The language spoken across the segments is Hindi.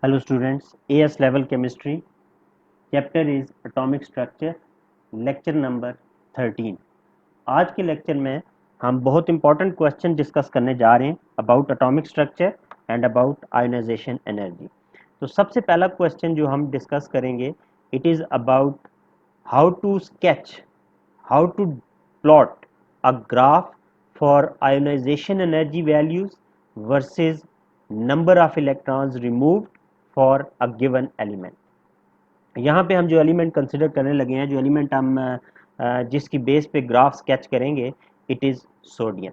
Hello students, AS level chemistry. Chapter is atomic structure. Lecture number 13. आज के लेक्चर में हम बहुत इंपॉर्टेंट क्वेश्चन डिस्कस करने जा रहे हैं about atomic structure and about ionization energy. तो सबसे पहला क्वेश्चन जो हम डिस्कस करेंगे it is about how to sketch, how to plot a graph for ionization energy values versus number of electrons removed for a given element. यहाँ पे हम जो एलिमेंट कंसिडर करने लगे हैं, जो एलिमेंट हम जिसकी बेस पे ग्राफ स्केच करेंगे, इट इज़ सोडियम.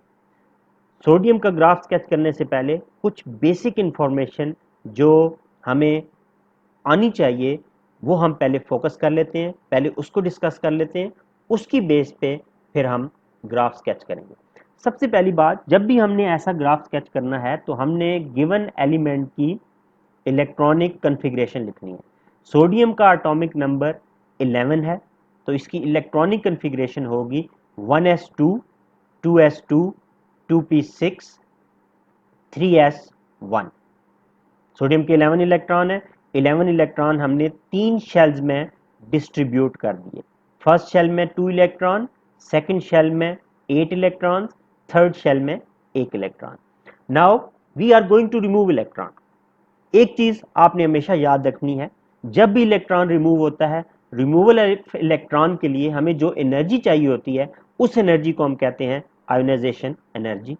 सोडियम का ग्राफ स्केच करने से पहले कुछ बेसिक इंफॉर्मेशन जो हमें आनी चाहिए वो हम पहले फोकस कर लेते हैं, पहले उसको डिस्कस कर लेते हैं, उसकी बेस पे फिर हम ग्राफ स्केच करेंगे. सबसे पहली बात, जब भी हमने ऐसा ग्राफ स्केच करना है तो हमने गिवन एलिमेंट की इलेक्ट्रॉनिक कन्फिग्रेशन लिखनी है. सोडियम का एटॉमिक नंबर 11 है, तो इसकी इलेक्ट्रॉनिक कन्फिग्रेशन होगी 1s2, 2s2, 2p6, 3s1. Sodium के 11 इलेक्ट्रॉन है. 11 इलेक्ट्रॉन हमने 3 शेल्स में डिस्ट्रीब्यूट कर दिए. फर्स्ट शेल में 2 इलेक्ट्रॉन, सेकंड शेल में 8 इलेक्ट्रॉन, थर्ड शेल में 1 electron. Now we are going to remove electron. एक चीज आपने हमेशा याद रखनी है, जब भी इलेक्ट्रॉन रिमूव होता है, रिमूवल इलेक्ट्रॉन के लिए हमें जो एनर्जी चाहिए होती है उस एनर्जी को हम कहते हैं आयोनाइजेशन एनर्जी.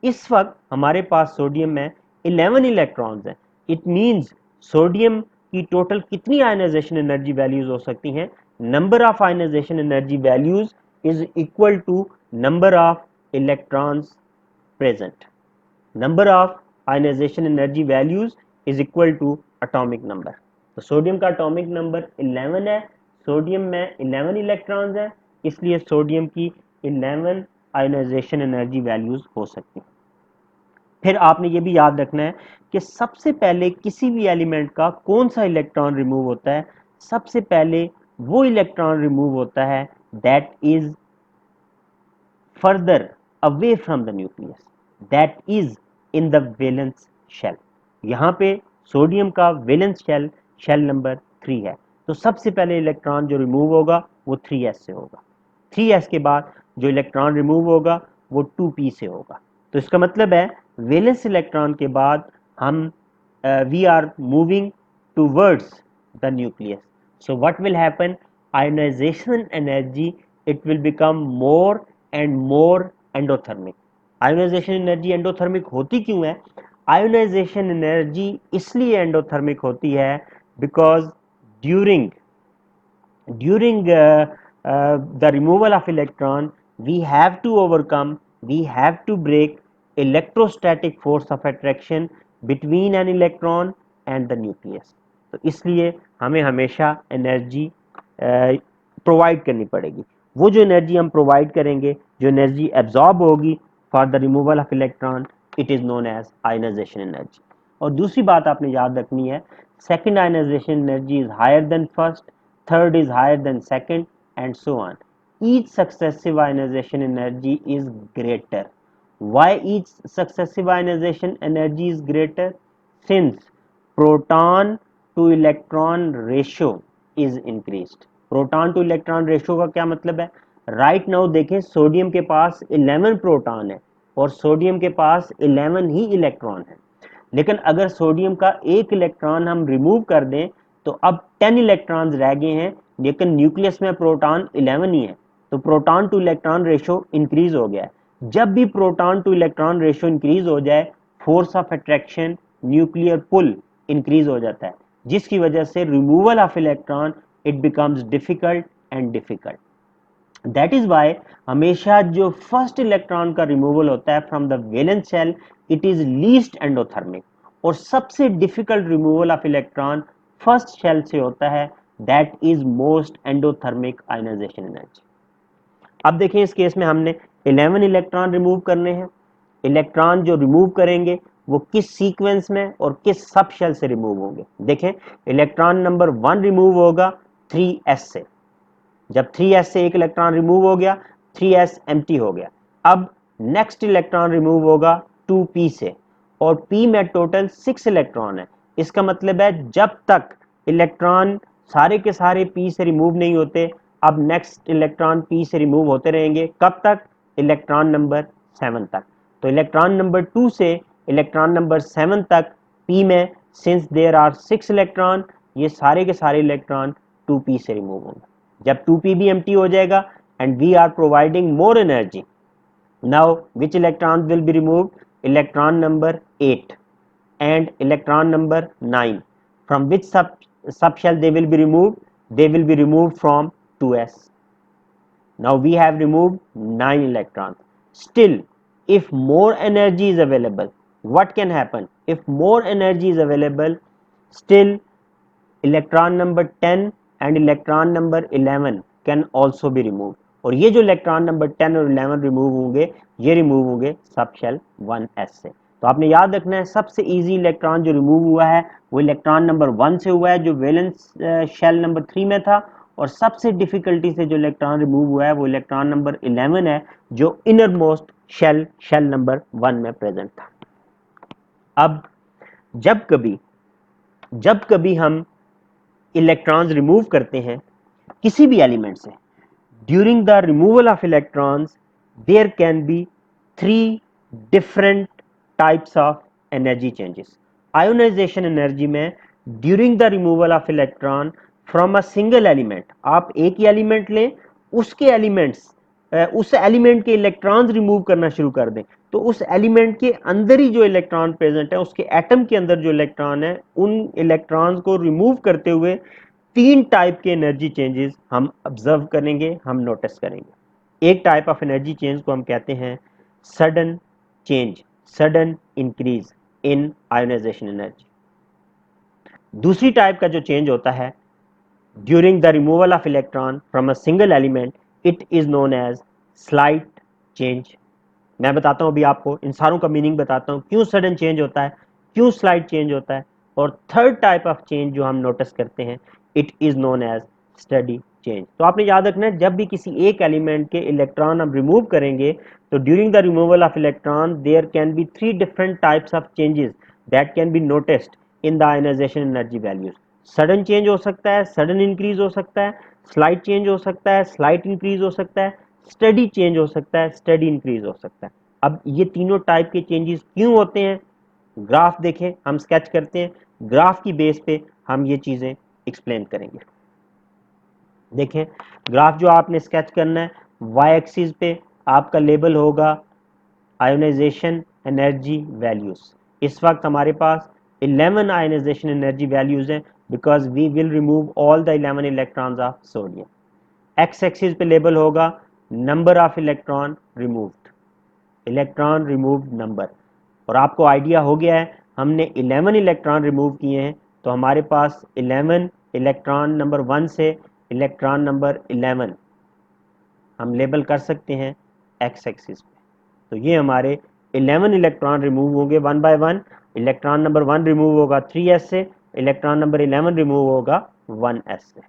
इस वक्त हमारे पास सोडियम में 11 इलेक्ट्रॉन्स हैं. इट मींस सोडियम की टोटल कितनी आयोनाइजेशन एनर्जी वैल्यूज हो सकती हैं? Number of ionization energy values is equal to number of electrons present. Number of ionization energy values is equal to atomic number. तो सोडियम का एटॉमिक नंबर 11 है, सोडियम में 11 इलेक्ट्रॉन्स हैं, इसलिए सोडियम की 11 आयोनाइजेशन एनर्जी वैल्यूज हो सकती हैं. फिर आपने ये भी याद रखना है कि सबसे पहले किसी भी एलिमेंट का कौन सा इलेक्ट्रॉन रिमूव होता है. सबसे पहले वो इलेक्ट्रॉन रिमूव होता है that is further away from the nucleus, that is in the valence shell. यहाँ पे सोडियम का वैलेंस शेल शेल नंबर 3 है, तो सबसे पहले इलेक्ट्रॉन जो रिमूव होगा वो 3s से होगा. 3s के बाद जो इलेक्ट्रॉन रिमूव होगा वो 2p से होगा. तो इसका मतलब है वैलेंस इलेक्ट्रॉन के बाद हम we are moving towards the nucleus. So what will happen? Ionization energy it will become more and more endothermic. Ionization energy endothermic होती क्यों है? आयोनाइजेशन एनर्जी इसलिए एंडोथर्मिक होती है because during the removal of electron we have to overcome, we have to break electrostatic force of attraction between an electron and the nucleus. तो इसलिए हमें हमेशा एनर्जी प्रोवाइड करनी पड़ेगी. वो जो एनर्जी हम प्रोवाइड करेंगे, जो एनर्जी एब्जॉर्ब होगी for the removal of electron, it is known as ionization energy. और दूसरी बात आपने याद रखनी है, second ionization energy is higher than first, third is higher than second, and so on. Each successive ionization energy is greater. Why each successive ionization energy is greater? Since proton to electron ratio is increased. Proton to electron ratio का क्या मतलब है? Right now देखें, सोडियम के पास 11 प्रोटॉन है और सोडियम के पास 11 ही इलेक्ट्रॉन है. लेकिन अगर सोडियम का एक इलेक्ट्रॉन हम रिमूव कर दें तो अब 10 इलेक्ट्रॉन्स रह गए हैं, लेकिन न्यूक्लियस में प्रोटॉन 11 ही है, तो proton to electron ratio increase हो गया है. जब भी proton to electron ratio increase हो जाए, force of attraction, nuclear pull increase हो जाता है, जिसकी वजह से removal of electron it becomes difficult and difficult. That is why हमेशा जो फर्स्ट इलेक्ट्रॉन का रिमूवल होता है from the valence shell, it is least endothermic. और सबसे difficult removal of electron first shell से होता है, that is most endothermic ionization energy. अब देखें, इस केस में हमने 11 इलेक्ट्रॉन रिमूव करने हैं. इलेक्ट्रॉन जो रिमूव करेंगे वो किस सीक्वेंस में और किस सब शेल से रिमूव होंगे? देखें, इलेक्ट्रॉन नंबर 1 रिमूव होगा 3s से. जब 3s से एक इलेक्ट्रॉन रिमूव हो गया, 3s एम्प्टी हो गया. अब नेक्स्ट इलेक्ट्रॉन रिमूव होगा 2p से, और p में टोटल 6 इलेक्ट्रॉन है, इसका मतलब है जब तक इलेक्ट्रॉन सारे के सारे पी से रिमूव नहीं होते, अब नेक्स्ट इलेक्ट्रॉन पी से रिमूव होते रहेंगे। कब तक? इलेक्ट्रॉन नंबर 7 तक। तो इलेक्ट्रॉन नंबर 2 से इलेक्ट्रॉन नंबर 7 तक पी में सिंस देयर आर 6 इलेक्ट्रॉन, ये सारे के सारे इलेक्ट्रॉन 2p से रिमूव होंगे। जब 2p भी एम्प्टी हो जाएगा and we are providing more energy, now which electron will be removed? Electron number 8 and electron number 9. From which subshell they will be removed? They will be removed from 2s. Now we have removed 9 electrons. Still, if more energy is available, what can happen? If more energy is available, still electron number 10 and electron number 11 can also be removed. और ये जो इलेक्ट्रॉन नंबर 10 और 11 रिमूव होंगे, ये रिमूव होंगे सब शेल 1s से। तो आपने याद रखना है सबसे इजी इलेक्ट्रॉन जो रिमूव हुआ है वो इलेक्ट्रॉन नंबर 1 से हुआ है जो वैलेंस शेल नंबर 3 में था, और सबसे डिफिकल्टी से जो इलेक्ट्रॉन रिमूव हुआ है वो इलेक्ट्रॉन नंबर 11 है जो इनर मोस्ट शेल नंबर 1 में प्रेजेंट था। अब जब कभी हम इलेक्ट्रॉन्स रिमूव करते हैं किसी भी एलिमेंट से, during the removal of electrons there can be 3 different types of energy changes. Ionization energy में during the removal of electron from a single element, आप एक ही एलिमेंट लें, उसके एलिमेंट्स उस एलिमेंट के इलेक्ट्रॉन्स रिमूव करना शुरू कर दें, तो उस एलिमेंट के अंदर ही जो इलेक्ट्रॉन प्रेजेंट है, उसके एटम के अंदर जो इलेक्ट्रॉन है, उन इलेक्ट्रॉन्स को रिमूव करते हुए 3 टाइप के एनर्जी चेंजेस हम ऑब्जर्व करेंगे, हम नोटिस करेंगे। एक टाइप ऑफ एनर्जी चेंज को हम कहते हैं sudden change, sudden increase in ionization energy. दूसरी टाइप का जो चेंज होता है during the removal of electron from a single element, it is known as slight change. मैं बताता हूं अभी आपको, इन सारों का मीनिंग बताता हूं, क्यों सडन चेंज होता है, क्यों स्लाइट चेंज होता है। और थर्ड टाइप ऑफ चेंज जो हम नोटिस करते हैं, it is known as study change. तो आपने याद रखना है जब भी किसी एक एलिमेंट के इलेक्ट्रॉन हम रिमूव करेंगे तो during the removal of electron there can be 3 different types of changes that can be noticed in the ionization energy values. Sudden change हो सकता है, सडन इंक्रीज हो सकता है, स्लाइट चेंज हो सकता है, स्लाइट इंक्रीज हो सकता है, स्टडी चेंज हो सकता है, स्टडी इंक्रीज हो सकता है। अब ये तीनों टाइप के चेंजेस क्यों होते हैं, ग्राफ देखें, हम स्केच करते हैं, ग्राफ की बेस पे हम ये चीजें एक्सप्लेन करेंगे। देखें ग्राफ जो आपने स्केच करना है, वाई एक्सिस पे आपका लेबल होगा आयोनाइजेशन एनर्जी वैल्यूज। इस वक्त हमारे पास 11 आयोनाइजेशन एनर्जी वैल्यूज हैं because we will remove all the 11 electrons of sodium. X axis पे लेबल होगा number of electron removed, electron removed number. और आपको आइडिया हो गया है हमने 11 इलेक्ट्रॉन रिमूव किए हैं, तो हमारे पास 11 इलेक्ट्रॉन नंबर 1 से इलेक्ट्रॉन नंबर 11 हम लेबल कर सकते हैं एक्स एक्सिस पे। तो ये हमारे 11 इलेक्ट्रॉन रिमूव होंगे 1 बाय 1। इलेक्ट्रॉन नंबर 1 रिमूव होगा 3s से, इलेक्ट्रॉन नंबर 11 रिमूव होगा 1s से।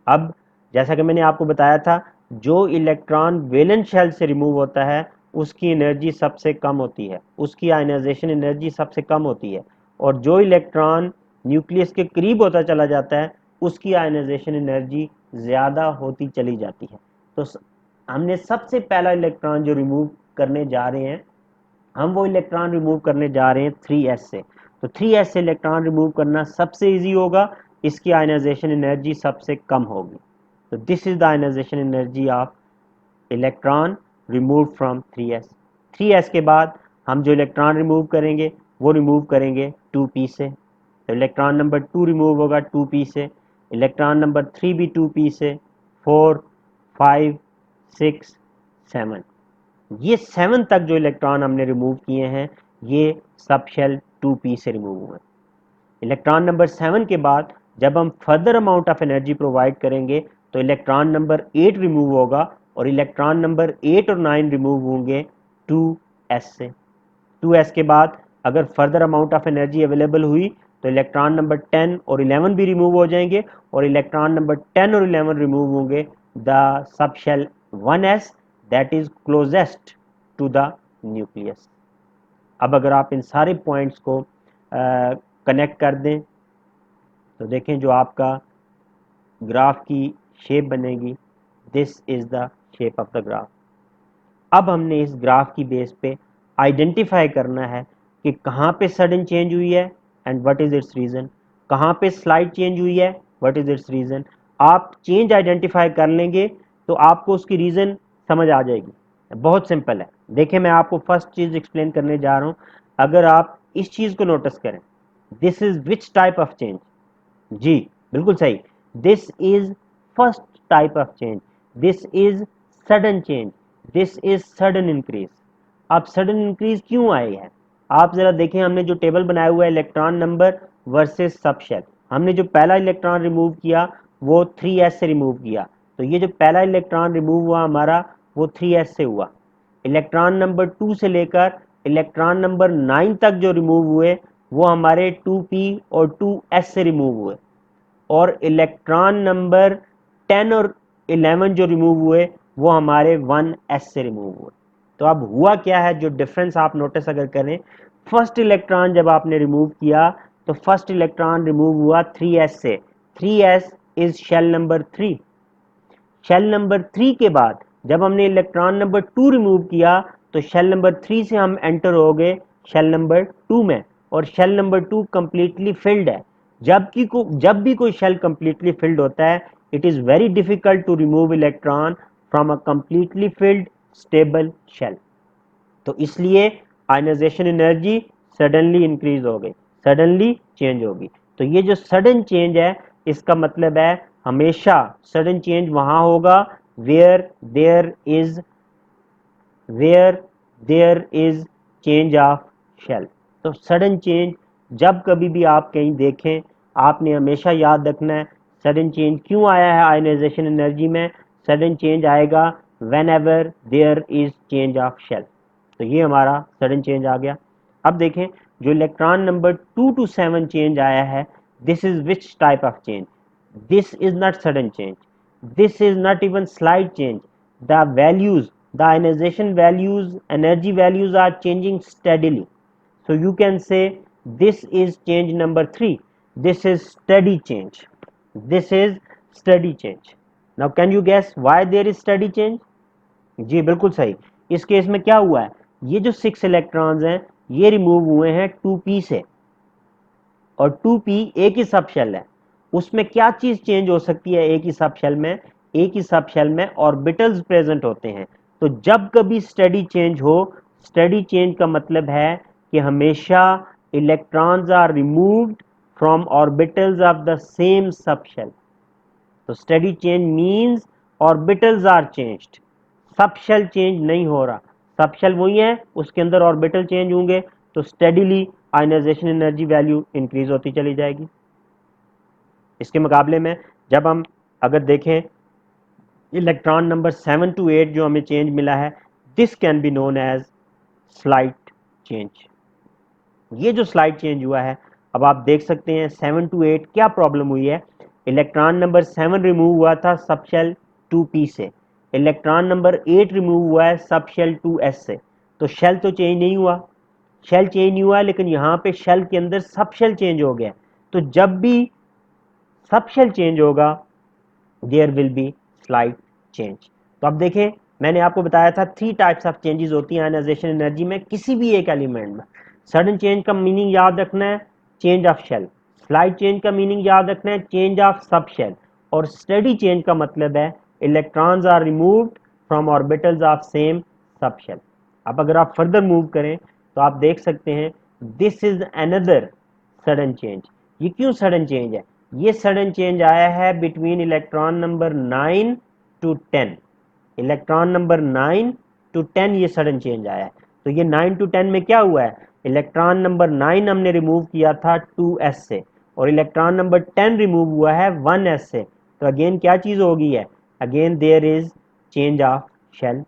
अब जैसा कि मैंने आपको बताया था, जो इलेक्ट्रॉन वैलेंस शेल से रिमूव होता है उसकी एनर्जी सबसे कम होती है, उसकी आयनाइजेशन एनर्जी सबसे कम होती है, और जो इलेक्ट्रॉन न्यूक्लियस के करीब होता चला जाता है उसकी आयनाइजेशन एनर्जी ज़्यादा होती चली जाती है। तो हमने सबसे पहला इलेक्ट्रॉन जो रिमूव करने जा रहे हैं, हम वो इलेक्ट्रॉन रिमूव करने जा रहे हैं 3s से। तो 3s से इलेक्ट्रॉन रिमूव करना सबसे इजी होगा, इसकी आयनाइजेशन एनर्जी सबसे कम होगी। तो this is the ionization energy of electron remove from 3s। 3s के बाद हम जो इलेक्ट्रॉन रिमूव करेंगे वो रिमूव करेंगे 2p से। तो इलेक्ट्रॉन नंबर 2 रिमूव होगा 2p से, इलेक्ट्रॉन नंबर 3 भी 2p से, 4 5 6 7, ये 7 तक जो इलेक्ट्रॉन हमने रिमूव किए हैं ये सब शेल 2p से रिमूव हुए। इलेक्ट्रॉन नंबर 7 के बाद जब हम further amount of energy provide करेंगे तो इलेक्ट्रॉन नंबर 8 रिमूव होगा, और इलेक्ट्रॉन नंबर 8 और 9 रिमूव होंगे 2s से। 2s के बाद अगर further amount of energy available हुई तो इलेक्ट्रॉन नंबर 10 और 11 भी रिमूव हो जाएंगे, और इलेक्ट्रॉन नंबर 10 और 11 रिमूव होंगे the sub shell 1s that is closest to the nucleus. अब अगर आप इन सारे पॉइंट्स को कनेक्ट कर दें तो देखें जो आपका ग्राफ की शेप बनेगी, this is the shape of the graph. अब हमने इस ग्राफ की बेस पे आइडेंटिफाई करना है कि कहाँ पे सडन चेंज हुई है and what is it's reason, कहाँ पे स्लाइड चेंज हुई है, व्हाट इज इट्स रीज़न। आप चेंज आइडेंटिफाई कर लेंगे तो आपको उसकी रीज़न समझ आ जाएगी। बहुत सिंपल है। देखिए मैं आपको फर्स्ट चीज़ एक्सप्लेन करने जा रहा हूँ। अगर आप इस चीज़ को नोटिस करें, this is which type of change, जी बिल्कुल सही, this is first type of change, this is sudden change, this is sudden increase. अब सडन इंक्रीज क्यों आई है, आप जरा देखें, हमने जो टेबल बनाया हुआ है इलेक्ट्रॉन नंबर वर्सेस सबशेल, हमने जो पहला इलेक्ट्रॉन रिमूव किया वो 3s से रिमूव किया, तो ये जो पहला इलेक्ट्रॉन रिमूव हुआ हमारा वो 3s से हुआ। इलेक्ट्रॉन नंबर 2 से लेकर इलेक्ट्रॉन नंबर 9 तक जो रिमूव हुए वो हमारे 2p और 2s से रिमूव हुए, और इलेक्ट्रॉन नंबर 10 और 11 जो रिमूव हुए वो हमारे 1s से रिमूव हुए। तो अब हुआ क्या है, जो डिफरेंस आप नोटिस अगर करें, फर्स्ट इलेक्ट्रॉन जब आपने रिमूव किया तो फर्स्ट इलेक्ट्रॉन रिमूव हुआ 3s से, 3s is shell number 3। Shell number 3 के बाद जब हमने इलेक्ट्रॉन नंबर 2 रिमूव किया तो शेल नंबर 3 से हम एंटर हो गए शेल नंबर 2 में, और शेल नंबर 2 कंप्लीटली फिल्ड है। जब भी कोई शेल कंप्लीटली फिल्ड होता है, it is very difficult to remove electron from a completely filled stable shell. तो इसलिए आयनाइजेशन एनर्जी सडनली इंक्रीज हो गई, सडनली चेंज होगी। तो ये जो सडन चेंज है इसका मतलब है हमेशा सडन चेंज वहां होगा where there is where there is change of shell. तो सडन चेंज जब कभी भी आप कहीं देखें, आपने हमेशा याद रखना है सडन चेंज क्यों आया है आयनाइजेशन एनर्जी में। सडन चेंज आएगा whenever there is change of shell. तो ये हमारा सडन चेंज आ गया। अब देखें जो इलेक्ट्रॉन नंबर 2 to 7 चेंज आया है, this is which type of change, this is not sudden change, this is not even slight change, the values, the ionization values, energy values are changing steadily. So you can say this is change number 3, this is steady change, this is steady change. Now can you guess why there is steady change? जी बिल्कुल सही। इस केस में क्या हुआ है, ये जो 6 इलेक्ट्रॉन्स हैं ये रिमूव हुए हैं 2p से, और 2p एक ही सब शेल है। उसमें क्या चीज चेंज हो सकती है एक ही सब शेल में, एक ही सब शेल में ऑर्बिटल्स प्रेजेंट होते हैं। तो जब कभी स्टेडी चेंज हो, स्टेडी चेंज का मतलब है कि हमेशा electrons are removed from orbitals of the same सब शेल। तो steady change means orbitals are changed, सब शेल चेंज नहीं हो रहा, सब शेल वही है, उसके अंदर ऑर्बिटल चेंज होंगे, तो steadily ionization energy value increase होती चली जाएगी। इसके मुकाबले में जब हम अगर देखें इलेक्ट्रॉन नंबर 7 to 8 जो हमें चेंज मिला है, this can be known as slight change. ये जो स्लाइड चेंज हुआ है, अब आप देख सकते हैं 7 to 8 क्या प्रॉब्लम हुई है। इलेक्ट्रॉन नंबर 7 रिमूव हुआ था सब शेल 2p से, इलेक्ट्रॉन नंबर 8 रिमूव हुआ है सब शेल 2s से। तो शेल तो चेंज नहीं हुआ, शेल चेंज नहीं हुआ, लेकिन यहाँ पे शेल के अंदर सब शेल चेंज हो गया। तो जब भी सब शेल चेंज होगा there will be slight change. तो अब देखें मैंने आपको बताया था 3 टाइप्स ऑफ चेंजेस होती हैं आयनाइजेशन एनर्जी में किसी भी एक एलिमेंट में। सडन चेंज का मीनिंग याद रखना है change of shell, slide change का मीनिंग याद रखना है चेंज ऑफ सब शेल, और स्टेडी चेंज का मतलब है electrons are removed from orbitals of same सब शेल। अब अगर आप फर्दर मूव करें तो आप देख सकते हैं this is another sudden change. ये क्यों सडन चेंज है, ये सडन चेंज आया है between electron number 9 to 10, electron number 9 to 10 ये सडन चेंज आया है। तो ये 9 to 10 में क्या हुआ है, इलेक्ट्रॉन नंबर 9 हमने रिमूव किया था 2s से, और इलेक्ट्रॉन नंबर 10 रिमूव हुआ है 1s से। तो अगेन क्या चीज़ हो गई है, again there is change of shell.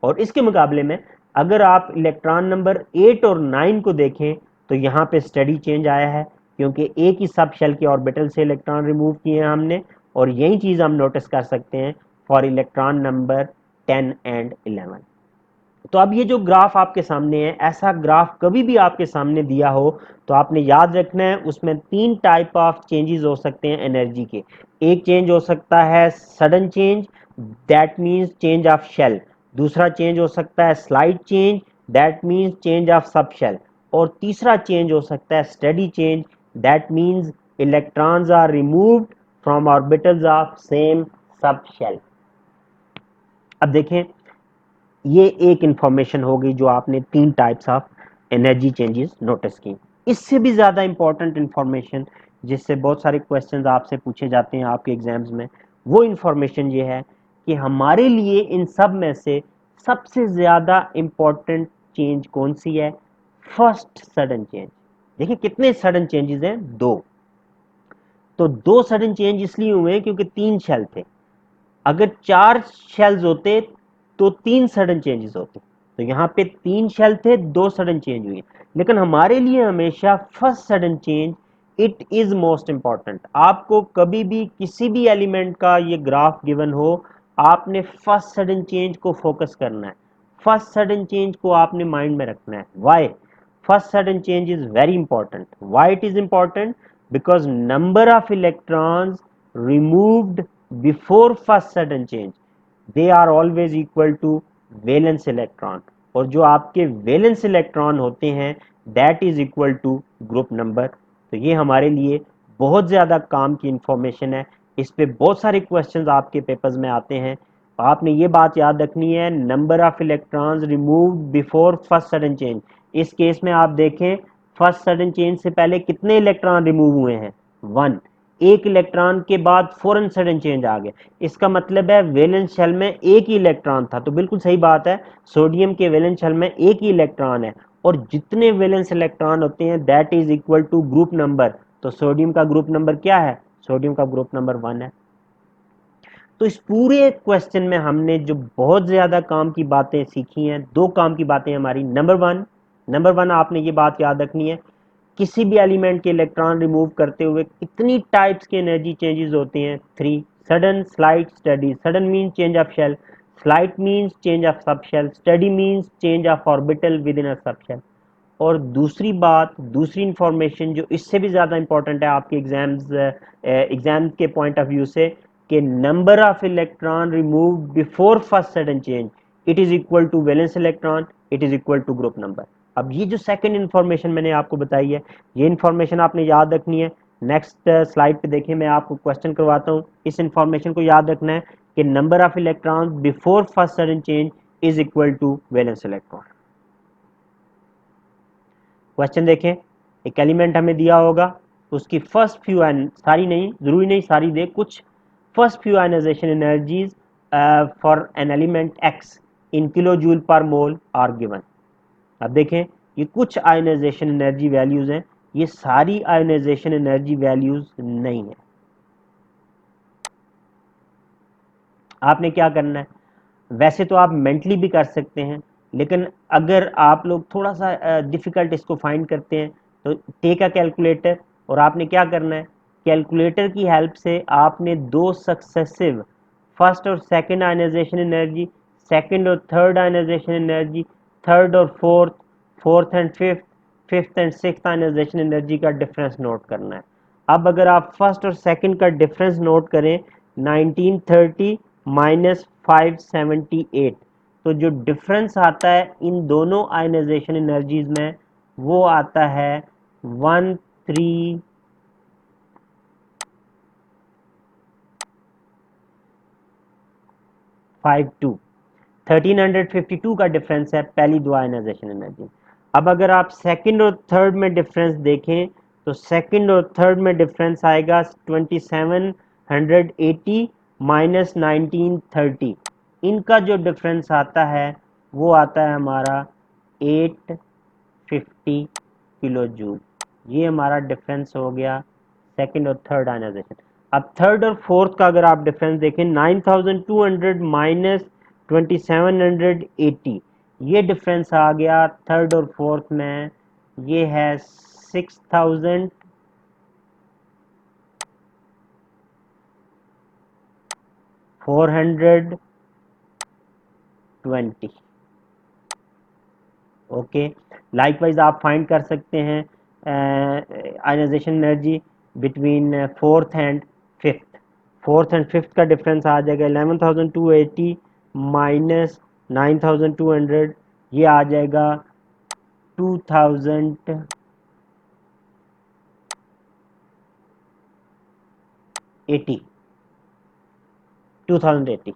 और इसके मुकाबले में अगर आप इलेक्ट्रॉन नंबर 8 और 9 को देखें तो यहाँ पे स्टडी चेंज आया है, क्योंकि एक ही सब शेल के ऑर्बिटल से इलेक्ट्रॉन रिमूव किए हैं हमने, और यही चीज़ हम नोटिस कर सकते हैं फॉर इलेक्ट्रॉन नंबर 10 and 11। तो अब ये जो ग्राफ आपके सामने है, ऐसा ग्राफ कभी भी आपके सामने दिया हो तो आपने याद रखना है उसमें तीन टाइप ऑफ चेंजेस हो सकते हैं एनर्जी के। एक चेंज हो सकता है sudden change, that means change of shell. दूसरा चेंज हो सकता है slide change, that means change of sub shell. और तीसरा चेंज हो सकता है steady change, that means electrons are removed from orbitals of same सब शेल। अब देखें, ये एक इंफॉर्मेशन हो गई जो आपने तीन types of energy changes notice की। इससे भी ज़्यादा इंपॉर्टेंट इंफॉर्मेशन जिससे बहुत सारे क्वेश्चंस आपसे पूछे जाते हैं आपके एग्जाम्स में, वो इंफॉर्मेशन ये है कि हमारे लिए इन सब में से सबसे ज़्यादा इंपॉर्टेंट चेंज कौन सी है? First sudden change. देखिए कितने सडन चेंजेस हैं? दो। तो दो सडन चेंज इसलिए हुए क्योंकि तीन शेल थे। अगर चार शेल्स होते तो तीन सडन चेंजेस होते। तो यहाँ पे तीन शेल थे, दो सडन चेंज हुई। लेकिन हमारे लिए हमेशा first sudden change it is most important. आपको कभी भी किसी भी एलिमेंट का ये ग्राफ गिवन हो, आपने फर्स्ट सडन चेंज को फोकस करना है। फर्स्ट सडन चेंज को आपने माइंड में रखना है। Why? First sudden change is very important. Why it is important? because number of electrons removed before first sudden change they are always equal to valence electron, और जो आपके वैलेंस इलेक्ट्रॉन होते हैं that is equal to group number. तो ये हमारे लिए बहुत ज़्यादा काम की इंफॉर्मेशन है। इस पे बहुत सारे क्वेश्चंस आपके पेपर्स में आते हैं। आपने ये बात याद रखनी है, number of electrons removed before first sudden change. इस केस में आप देखें फर्स्ट सडन चेंज से पहले कितने इलेक्ट्रॉन रिमूव हुए हैं? वन। एक इलेक्ट्रॉन के बाद फौरन सडन चेंज आ गया। इसका मतलब है वैलेंस शेल में एक ही इलेक्ट्रॉन था। तो बिल्कुल सही बात है, सोडियम के वैलेंस शेल में एक ही इलेक्ट्रॉन है, और जितने वैलेंस इलेक्ट्रॉन होते हैं that is equal to group number. तो सोडियम का ग्रुप नंबर क्या है? सोडियम का ग्रुप नंबर 1 है। तो इस पूरे क्वेश्चन में हमने जो बहुत ज्यादा काम की बातें सीखी हैं, दो काम की बातें हमारी। नंबर वन आपने ये बात याद रखनी है, किसी भी एलिमेंट के इलेक्ट्रॉन रिमूव करते हुए कितनी टाइप्स के एनर्जी चेंजेस होते हैं? 3। Sudden, slide, study. Sudden means change of shell, slide means change of sub shell, study means change of orbital within a sub shell. और दूसरी बात, दूसरी इंफॉर्मेशन जो इससे भी ज़्यादा इंपॉर्टेंट है आपके एग्जाम के पॉइंट ऑफ व्यू से, कि number of electron remove before first sudden change it is equal to valence electron, it is equal to group number. अब ये जो सेकंड इंफॉर्मेशन मैंने आपको बताई है, ये इंफॉर्मेशन आपने याद रखनी है। नेक्स्ट स्लाइड पे देखिए, मैं आपको क्वेश्चन करवाता हूँ। इस इंफॉर्मेशन को याद रखना है कि number of electron before first sudden change is equal to valence electron. Question देखें, एक एलिमेंट हमें दिया होगा, उसकी फर्स्ट फ्यू सारी नहीं, जरूरी नहीं सारी दे, कुछ first few ionization energies for an element X in kilojoule per mole are given. अब देखें, ये कुछ आयनाइजेशन एनर्जी वैल्यूज हैं, ये सारी आयनाइजेशन एनर्जी वैल्यूज नहीं है। आपने क्या करना है? वैसे तो आप मेंटली भी कर सकते हैं, लेकिन अगर आप लोग थोड़ा सा डिफिकल्ट इसको फाइंड करते हैं तो टेक अ कैलकुलेटर, और आपने क्या करना है, कैलकुलेटर की हेल्प से आपने दो सक्सेसिव फर्स्ट और सेकंड आयनाइजेशन एनर्जी, सेकंड और थर्ड आयनाइजेशन एनर्जी, थर्ड और fourth, fourth and fifth, fifth and sixth ionization energy का डिफरेंस नोट करना है। अब अगर आप फर्स्ट और सेकंड का डिफरेंस नोट करें, 1930 माइनस 578, तो जो डिफरेंस आता है इन दोनों आयनाइजेशन एनर्जीज में वो आता है 1352। 1352 का डिफरेंस है पहली दो आयनाइजेशन एनर्जी। अब अगर आप सेकंड और थर्ड में डिफरेंस देखें तो सेकंड और थर्ड में डिफरेंस आएगा 2780 माइनस 1930। इनका जो डिफरेंस आता है वो आता है हमारा 850 किलो जूल। ये हमारा डिफरेंस हो गया सेकंड और थर्ड आयनाइजेशन। अब थर्ड और फोर्थ का अगर आप डिफरेंस देखें, 9200 माइनस 2780, ये डिफरेंस आ गया थर्ड और फोर्थ में, ये है 6420। ओके, लाइकवाइज आप फाइंड कर सकते हैं ionization energy between fourth and fifth. Fourth and fifth का डिफरेंस आ जाएगा 11,280 माइनस 9,200, ये आ जाएगा 2080, 2080।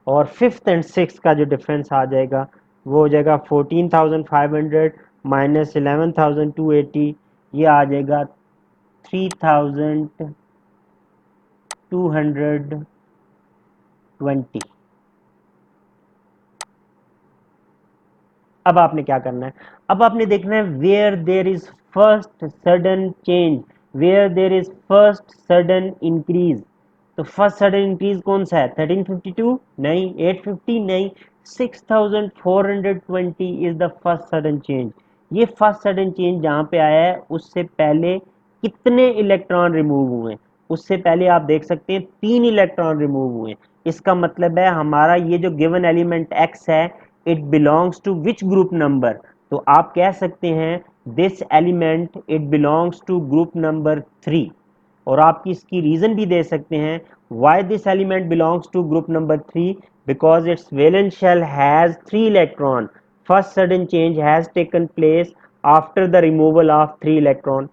और फिफ्थ एंड सिक्स का जो डिफरेंस आ जाएगा वो हो जाएगा 14,500 माइनस 11,280, ये आ जाएगा 3,220। अब आपने क्या करना है, अब आपने देखना है where there is first sudden change, where there is first sudden increase. तो फर्स्ट सडन इंक्रीज कौन सा है, 1352 नहीं, 850 नहीं, 6420 is the first sudden change. ये फर्स्ट सडन चेंज जहां पे आया है उससे पहले कितने इलेक्ट्रॉन रिमूव हुए, उससे पहले आप देख सकते हैं 3 इलेक्ट्रॉन रिमूव हुए। इसका मतलब है हमारा ये जो गिवन एलिमेंट x है it belongs to which group number, तो आप कह सकते हैं this element it belongs to group number 3। और आप इसकी रीजन भी दे सकते हैं why this element belongs to group number 3, because its valence shell has 3 electron, first sudden change has taken place after the removal of 3 electron।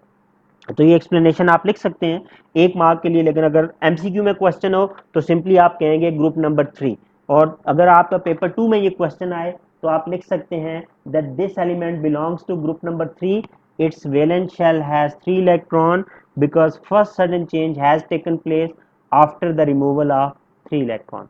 तो ये एक्सप्लेनेशन आप लिख सकते हैं 1 मार्क के लिए, लेकिन अगर एमसीक्यू में क्वेश्चन हो तो सिंपली आप कहेंगे ग्रुप नंबर 3। और अगर आपका पेपर 2 में ये क्वेश्चन आए तो आप लिख सकते हैं that this element belongs to group number 3, its valence shell has 3 electron because first sudden change has taken place after the removal of 3 electron.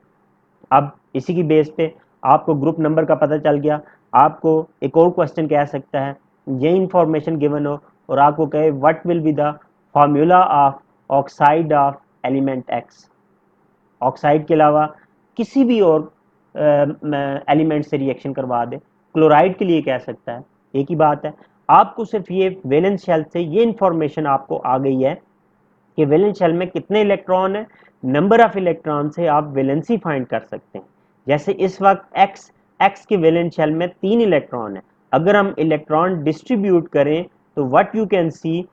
अब इसी की बेस पे आपको ग्रुप नंबर का पता चल गया। आपको एक और क्वेश्चन कह सकता है, ये इंफॉर्मेशन गिवन हो और आपको कहे what will be the formula of oxide of element x. Oxide के अलावा किसी भी और एलिमेंट से रिएक्शन करवा दे, क्लोराइड के लिए कह सकता है, एक ही बात है। आपको सिर्फ ये वैलेंस शेल से ये इंफॉर्मेशन आपको आ गई है कि वैलेंस शेल में कितने इलेक्ट्रॉन है, नंबर ऑफ इलेक्ट्रॉन से आप वैलेंसी फाइंड कर सकते हैं। जैसे इस वक्त एक्स के वैलेंस शेल में 3 इलेक्ट्रॉन है, अगर हम इलेक्ट्रॉन डिस्ट्रीब्यूट करें तो what you can see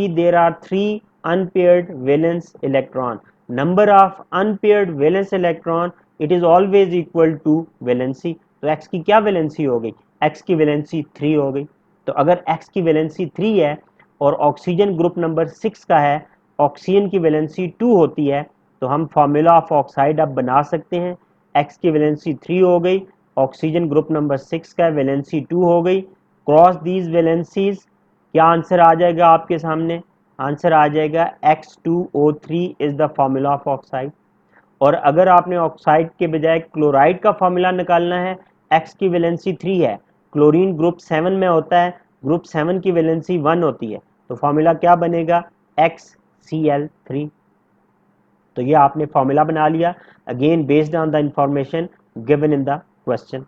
there are 3 unpaired valence electron, number of unpaired valence electron it is always equal to valency. तो एक्स की क्या वैलेंसी हो गई, एक्स की वैलेंसी 3 हो गई। तो अगर एक्स की वैलेंसी 3 है और ऑक्सीजन ग्रुप नंबर 6 का है, ऑक्सीजन की वैलेंसी 2 होती है, तो हम फार्मूला ऑफ ऑक्साइड अब बना सकते हैं। एक्स की वैलेंसी 3 हो गई, ऑक्सीजन ग्रुप नंबर 6 का वैलेंसी 2 हो गई, क्रॉस दीज वैलेंसीज क्या आंसर आ जाएगा आपके सामने, आंसर आ जाएगा X2O3 is the formula of oxide. और अगर आपने ऑक्साइड के बजाय क्लोराइड का फार्मूला निकालना है, एक्स की वैलेंसी 3 है, क्लोरीन ग्रुप 7 में होता है, ग्रुप 7 की वैलेंसी 1 होती है, तो फार्मूला क्या बनेगा XCl3। तो ये आपने फार्मूला बना लिया again based on the information given in the question.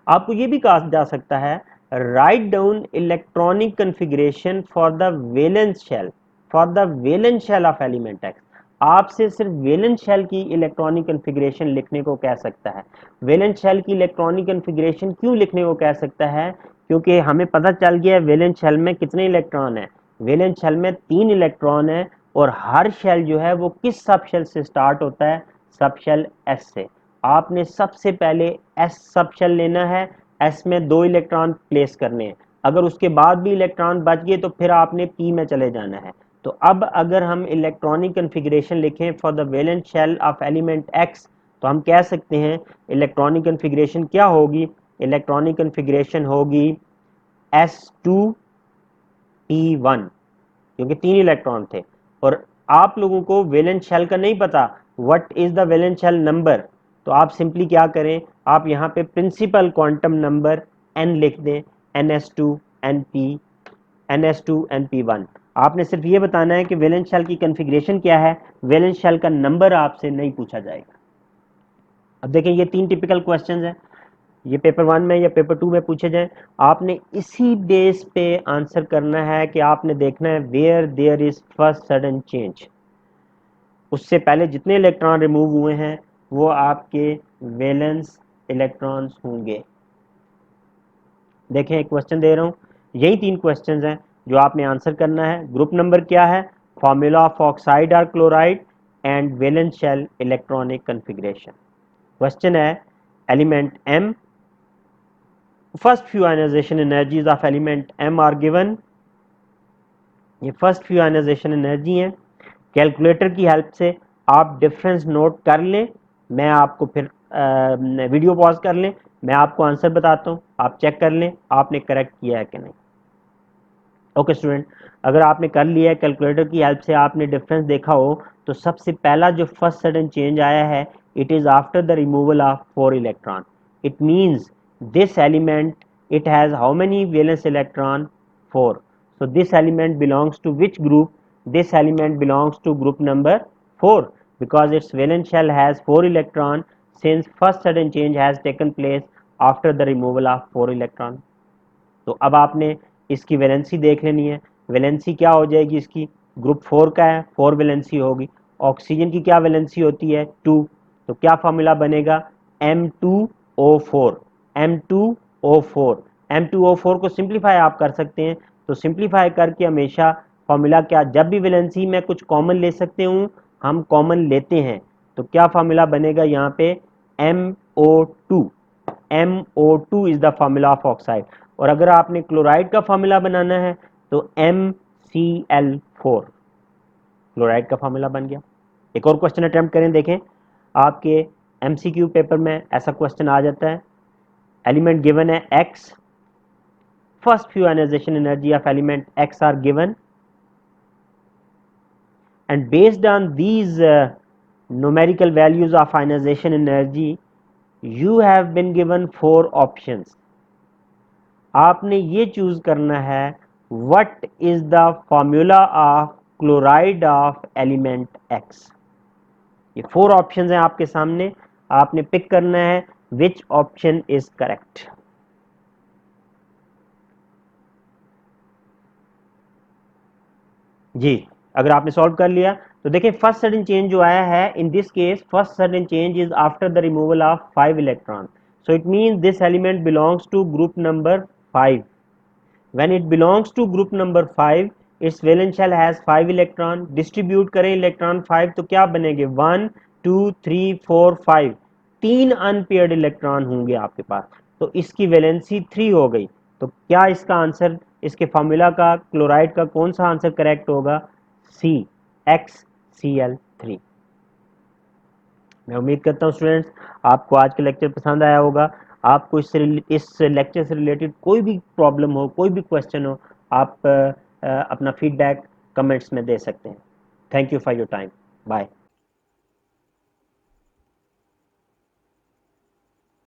आपको ये भी कहा जा सकता है write down electronic configuration for the valence shell, for the valence shell of element X. आपसे सिर्फ वैलेंस शेल की इलेक्ट्रॉनिक कन्फिग्रेशन लिखने को कह सकता है। वैलेंस शेल की इलेक्ट्रॉनिक कन्फिग्रेशन क्यों लिखने को कह सकता है, क्योंकि हमें पता चल गया है वैलेंस शेल में कितने इलेक्ट्रॉन है, वैलेंस शेल में 3 इलेक्ट्रॉन है और हर शेल जो है वो किस सब शेल से स्टार्ट होता है, सब शेल एस से। आपने सबसे पहले एस सब शेल लेना है, एस में 2 इलेक्ट्रॉन प्लेस करने हैं, अगर उसके बाद भी इलेक्ट्रॉन बच गए तो फिर आपने पी में चले जाना है। तो अब अगर हम इलेक्ट्रॉनिक कन्फिग्रेशन लिखें for the valence shell of element X, तो हम कह सकते हैं इलेक्ट्रॉनिक कन्फिग्रेशन क्या होगी, इलेक्ट्रॉनिक कन्फिग्रेशन होगी S2P1, क्योंकि 3 इलेक्ट्रॉन थे। और आप लोगों को वैलेंस शेल का नहीं पता what is the valence shell number, तो आप सिंपली क्या करें, आप यहाँ पे प्रिंसिपल क्वांटम नंबर n लिख दें, ns2np1। आपने सिर्फ ये बताना है कि वैलेंस शेल की कन्फिग्रेशन क्या है, वैलेंस शेल का नंबर आपसे नहीं पूछा जाएगा। अब देखें ये 3 टिपिकल क्वेश्चंस हैं, ये पेपर 1 में या पेपर 2 में पूछे जाएं, आपने इसी बेस पे आंसर करना है कि आपने देखना है where there is first sudden change, उससे पहले जितने इलेक्ट्रॉन रिमूव हुए हैं वो आपके वैलेंस इलेक्ट्रॉन्स होंगे। देखें एक क्वेश्चन दे रहा हूँ, यही 3 क्वेश्चन हैं जो आपने आंसर करना है। ग्रुप नंबर क्या है, फॉर्मूला ऑफ ऑक्साइड और chloride and valence shell electronic configuration. Question है element M, first few ionization energies of element M are given. ये फर्स्ट फ्यू आयनाइजेशन एनर्जी हैं। कैलकुलेटर की हेल्प से आप डिफरेंस नोट कर लें, मैं आपको फिर वीडियो पॉज कर लें, मैं आपको आंसर बताता हूँ, आप चेक कर लें आपने करेक्ट किया है कि नहीं। ओके स्टूडेंट, अगर आपने कर लिया है कैलकुलेटर की हेल्प से, आपने डिफरेंस देखा हो, तो सबसे पहला जो फर्स्ट सडन चेंज आया है, it is after the removal of 4 electron. It means this element, it has how many valence electron? 4. So this element belongs to which group? This element belongs to group number 4 because its valence shell has 4 electron, since first sudden change has taken place after the removal of 4 electron. तो अब आपने इसकी वैलेंसी देख लेनी है। वैलेंसी क्या हो जाएगी इसकी, ग्रुप 4 का है, 4 वैलेंसी होगी। ऑक्सीजन की क्या वैलेंसी होती है, 2, तो क्या फॉर्मूला बनेगा, M2O4। M2O4 M2O4 को सिंप्लीफाई आप कर सकते हैं, तो सिंप्लीफाई करके हमेशा फॉर्मूला क्या, जब भी वैलेंसी में कुछ कॉमन ले सकते हूँ, हम कॉमन लेते हैं, तो क्या फॉर्मूला बनेगा यहाँ पे, MO2। MO2 is the formula of oxide. और अगर आपने क्लोराइड का फॉर्मूला बनाना है तो MCl4, क्लोराइड का फॉर्मूला बन गया। एक और क्वेश्चन अटेम्प्ट करें, देखें आपके MCQ पेपर में ऐसा क्वेश्चन आ जाता है। एलिमेंट गिवन है X, first few ionization energy of element X are given, and based on these numerical values of ionization energy, you have been given 4 options. आपने ये चूज करना है, what is the formula of chloride of element X। ये 4 ऑप्शंस हैं आपके सामने, आपने पिक करना है विच ऑप्शन इज करेक्ट। जी, अगर आपने सॉल्व कर लिया तो देखिए फर्स्ट सडन चेंज जो आया है, in this case first sudden change is after the removal of 5 electron, so it means this element belongs to group number 5। When it belongs to group number 5, its valence shell has 5 electron. Distribute करें इलेक्ट्रॉन 5 तो क्या बनेंगे, 1 2 3 4 5, 3 अनपेयर्ड इलेक्ट्रॉन होंगे आपके पास, तो इसकी वैलेंसी 3 हो गई। तो क्या इसका आंसर, इसके फार्मूला का क्लोराइड का कौन सा आंसर करेक्ट होगा, सी, XCl3। मैं उम्मीद करता हूँ स्टूडेंट्स आपको आज का लेक्चर पसंद आया होगा। आपको इस लेक्चर से रिलेटेड कोई भी प्रॉब्लम हो, कोई भी क्वेश्चन हो, आप अपना फीडबैक कमेंट्स में दे सकते हैं। Thank you for your time, bye.